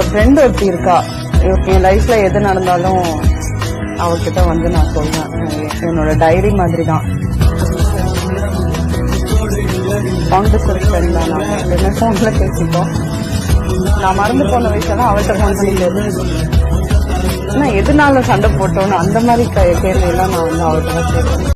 Friend ஒருத்தி இருக்கா. என் லைஃப்ல எது நடந்தாலும் அவகிட்ட வந்து நான் சொல்றேன். என்னோட டைரி மாதிரி தான். லாங் டிஸ்டன்ஸ் ஃப்ரெண்ட் தான். நான் எப்பவுமே ஃபோன்ல பேசிப்போம். நான் மறந்து போன விஷயம் அவள்கிட்ட ஃபோன் பண்ணி பேசுறேன். எதனால சண்டை போட்டோன்னு அந்த மாதிரி கேள்வி எல்லாம் நான் வந்து அவள்கிட்ட கேட்பேன்.